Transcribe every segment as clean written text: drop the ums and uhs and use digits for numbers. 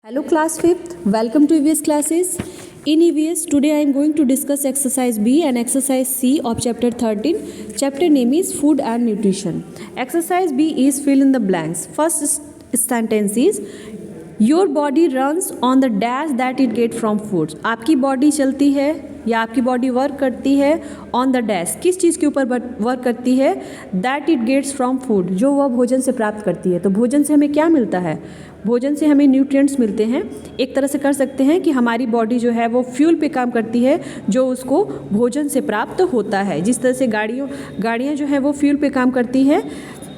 Hello class 5th, welcome to EVS classes. In EVS today I am going to discuss exercise B and exercise C of chapter 13. Chapter name is food and nutrition. Exercise B is fill in the blanks. First sentence is your body runs on the dash that it get from food. आपकी body चलती है या आपकी body work करती है on the dash, किस चीज़ के ऊपर वर्क करती है, that it gets from food, जो वह भोजन से प्राप्त करती है। तो भोजन से हमें क्या मिलता है? भोजन से हमें न्यूट्रिएंट्स मिलते हैं। एक तरह से कर सकते हैं कि हमारी बॉडी जो है वो फ्यूल पे काम करती है जो उसको भोजन से प्राप्त होता है। जिस तरह से गाड़ियाँ जो है वो फ्यूल पे काम करती है,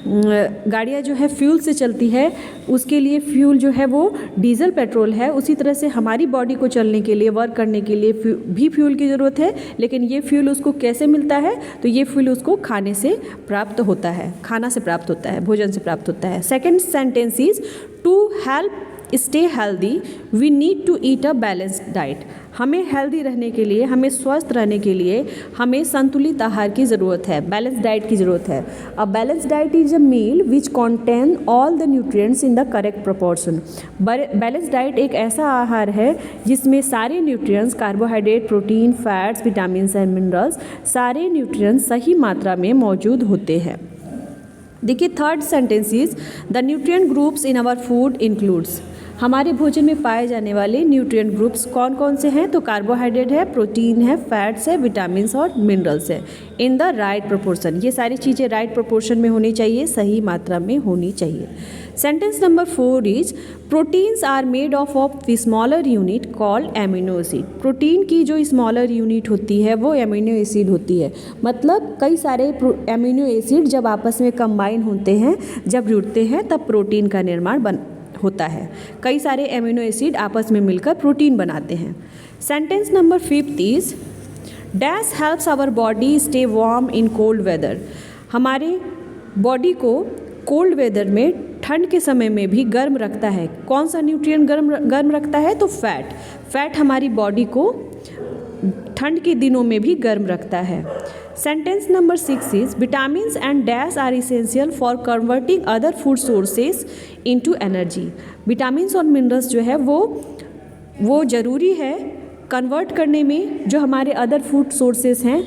गाड़ियाँ जो है फ्यूल से चलती है, उसके लिए फ्यूल जो है वो डीजल पेट्रोल है। उसी तरह से हमारी बॉडी को चलने के लिए, वर्क करने के लिए भी फ्यूल की ज़रूरत है। लेकिन ये फ्यूल उसको कैसे मिलता है? तो ये फ्यूल उसको खाने से प्राप्त होता है, खाना से प्राप्त होता है, भोजन से प्राप्त होता है। Second sentence is to help stay healthy we need to eat a balanced diet. हमें हेल्दी रहने के लिए, हमें स्वस्थ रहने के लिए हमें संतुलित आहार की ज़रूरत है, बैलेंस डाइट की ज़रूरत है। A balance diet is a meal which contain all the nutrients in the correct proportion. Balance diet एक ऐसा आहार है जिसमें सारे nutrients, carbohydrate, protein, fats, vitamins and minerals, सारे न्यूट्रिएंट्स सही मात्रा में मौजूद होते हैं। देखिए third sentence is the nutrient groups in our food includes. हमारे भोजन में पाए जाने वाले न्यूट्रिएंट ग्रुप्स कौन कौन से हैं? तो कार्बोहाइड्रेट है, प्रोटीन है, फैट्स है, विटामिन्स और मिनरल्स है, इन द राइट प्रोपोर्शन। ये सारी चीज़ें राइट प्रोपोर्शन में होनी चाहिए, सही मात्रा में होनी चाहिए। Sentence number 4 is proteins are made of smaller unit called amino acid. Protein की जो स्मॉलर यूनिट होती है वो एमिनो एसिड होती है। मतलब कई सारे एमिनो एसिड जब आपस में कंबाइन होते हैं, जब जुड़ते हैं, तब प्रोटीन का निर्माण होता है। कई सारे एमिनो एसिड आपस में मिलकर प्रोटीन बनाते हैं। Sentence number 5 is dash helps our body stay warm in cold weather. हमारे बॉडी को कोल्ड वेदर में, ठंड के समय में भी गर्म रखता है। कौन सा न्यूट्रिएंट गर्म रखता है? तो फैट हमारी बॉडी को ठंड के दिनों में भी गर्म रखता है। Sentence number 6 is vitamins and dash are essential for converting other food sources into energy. Vitamins और मिनरल्स जो है वो ज़रूरी है कन्वर्ट करने में, जो हमारे अदर फूड सोर्सेज हैं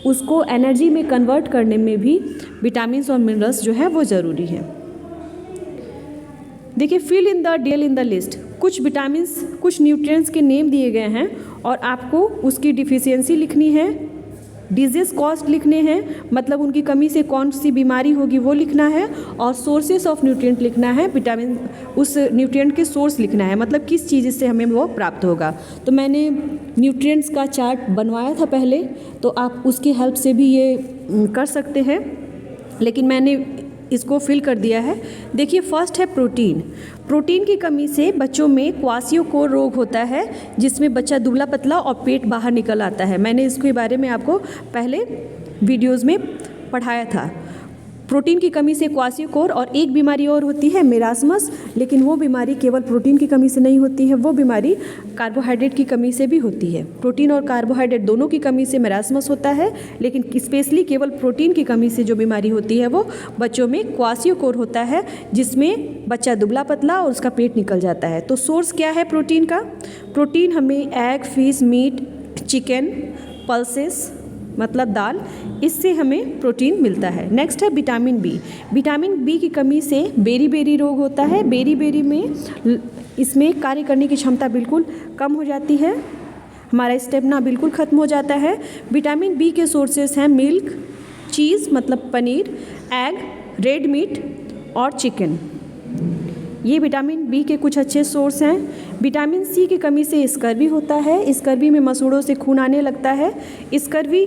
उसको एनर्जी में कन्वर्ट करने में भी विटामिन्स और मिनरल्स जो है वो ज़रूरी है। देखिए फिल इन द लिस्ट। कुछ विटामिन्स, कुछ न्यूट्रिएंट्स के नेम दिए गए हैं और आपको उसकी डिफिशियंसी लिखनी है, डिजीज कॉस्ट लिखने हैं, मतलब उनकी कमी से कौन सी बीमारी होगी वो लिखना है, और सोर्सेस ऑफ न्यूट्रिएंट लिखना है। विटामिन, उस न्यूट्रिएंट के सोर्स लिखना है, मतलब किस चीज़ से हमें वो प्राप्त होगा। तो मैंने न्यूट्रिएंट्स का चार्ट बनवाया था पहले, तो आप उसकी हेल्प से भी ये कर सकते हैं, लेकिन मैंने इसको फिल कर दिया है। देखिए फर्स्ट है प्रोटीन। प्रोटीन की कमी से बच्चों में क्वासियोकोर रोग होता है, जिसमें बच्चा दुबला पतला और पेट बाहर निकल आता है। मैंने इसके बारे में आपको पहले वीडियोस में पढ़ाया था। प्रोटीन की कमी से क्वासियोकोर, और एक बीमारी और होती है मेरास्मस, लेकिन वो बीमारी केवल प्रोटीन की कमी से नहीं होती है, वो बीमारी कार्बोहाइड्रेट की कमी से भी होती है। प्रोटीन और कार्बोहाइड्रेट दोनों की कमी से मेरास्मस होता है, लेकिन स्पेशली केवल प्रोटीन की कमी से जो बीमारी होती है वो बच्चों में क्वासियोकोर होता है, जिसमें बच्चा दुबला पतला और उसका पेट निकल जाता है। तो सोर्स क्या है प्रोटीन का? प्रोटीन हमें egg, fish, meat, chicken, pulses मतलब दाल, इससे हमें प्रोटीन मिलता है। नेक्स्ट है विटामिन बी। विटामिन बी की कमी से बेरी रोग होता है। बेरी में इसमें कार्य करने की क्षमता बिल्कुल कम हो जाती है, हमारा स्टेमिना बिल्कुल ख़त्म हो जाता है। विटामिन बी के सोर्सेस हैं मिल्क, चीज़ मतलब पनीर, एग, रेड मीट और चिकन। ये विटामिन बी के कुछ अच्छे सोर्स हैं। विटामिन सी की कमी से स्कर्वी होता है। स्कर्वी में मसूड़ों से खून आने लगता है। स्कर्वी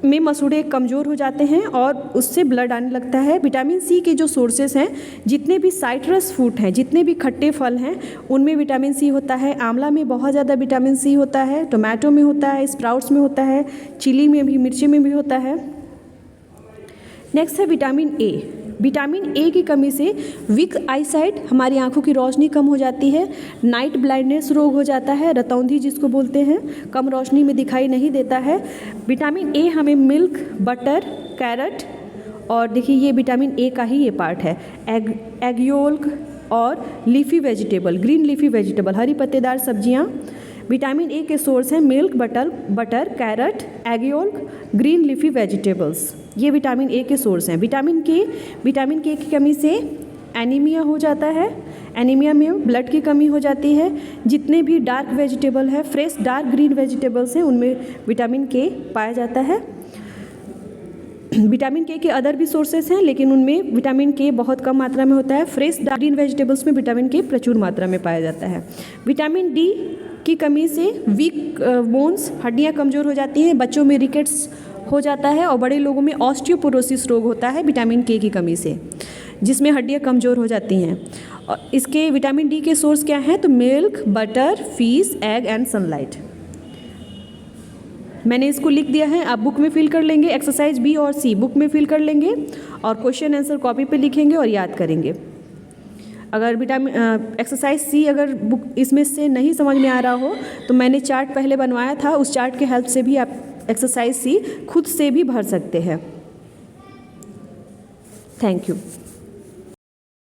में मसूड़े कमज़ोर हो जाते हैं और उससे ब्लड आने लगता है। विटामिन सी के जो सोर्सेस हैं, जितने भी साइट्रस फ्रूट हैं, जितने भी खट्टे फल हैं, उनमें विटामिन सी होता है। आंवला में बहुत ज़्यादा विटामिन सी होता है, टोमेटो में होता है, स्प्राउट्स में होता है, चिली में भी, मिर्ची में भी होता है। नेक्स्ट है विटामिन ए। विटामिन ए की कमी से वीक आईसाइट, हमारी आंखों की रोशनी कम हो जाती है। नाइट ब्लाइंडनेस रोग हो जाता है, रतौंधी जिसको बोलते हैं, कम रोशनी में दिखाई नहीं देता है। विटामिन ए हमें मिल्क, बटर, कैरेट, और देखिए ये विटामिन ए का ही ये पार्ट है, एग योल्क, और leafy vegetable, green leafy vegetable, हरी पत्तेदार सब्जियाँ। विटामिन ए के सोर्स हैं milk, butter, carrot, egg yolk, green leafy vegetables, ये विटामिन ए के सोर्स हैं। विटामिन के की कमी से एनीमिया हो जाता है, एनीमिया में ब्लड की कमी हो जाती है। जितने भी डार्क वेजिटेबल है, फ्रेश डार्क ग्रीन वेजिटेबल्स हैं, उनमें विटामिन के पाया जाता है। विटामिन के अदर भी सोर्सेस हैं, लेकिन उनमें विटामिन के बहुत कम मात्रा में होता है। फ्रेश डार्क ग्रीन वेजिटेबल्स में विटामिन के प्रचुर मात्रा में पाया जाता है। विटामिन डी की कमी से वीक बोन्स, हड्डियाँ कमज़ोर हो जाती हैं, बच्चों में रिकेट्स हो जाता है और बड़े लोगों में ऑस्टियोपोरोसिस रोग होता है विटामिन के की कमी से, जिसमें हड्डियाँ कमज़ोर हो जाती हैं। और इसके विटामिन डी के सोर्स क्या हैं? तो milk, butter, fish, egg and sunlight. मैंने इसको लिख दिया है, आप बुक में फिल कर लेंगे। एक्सरसाइज बी और सी बुक में फिल कर लेंगे और क्वेश्चन आंसर कॉपी पे लिखेंगे और याद करेंगे। अगर एक्सरसाइज सी अगर बुक इसमें से नहीं समझ में आ रहा हो तो मैंने चार्ट पहले बनवाया था, उस चार्ट के हेल्प से भी आप एक्सरसाइज सी खुद से भी भर सकते हैं। Thank you.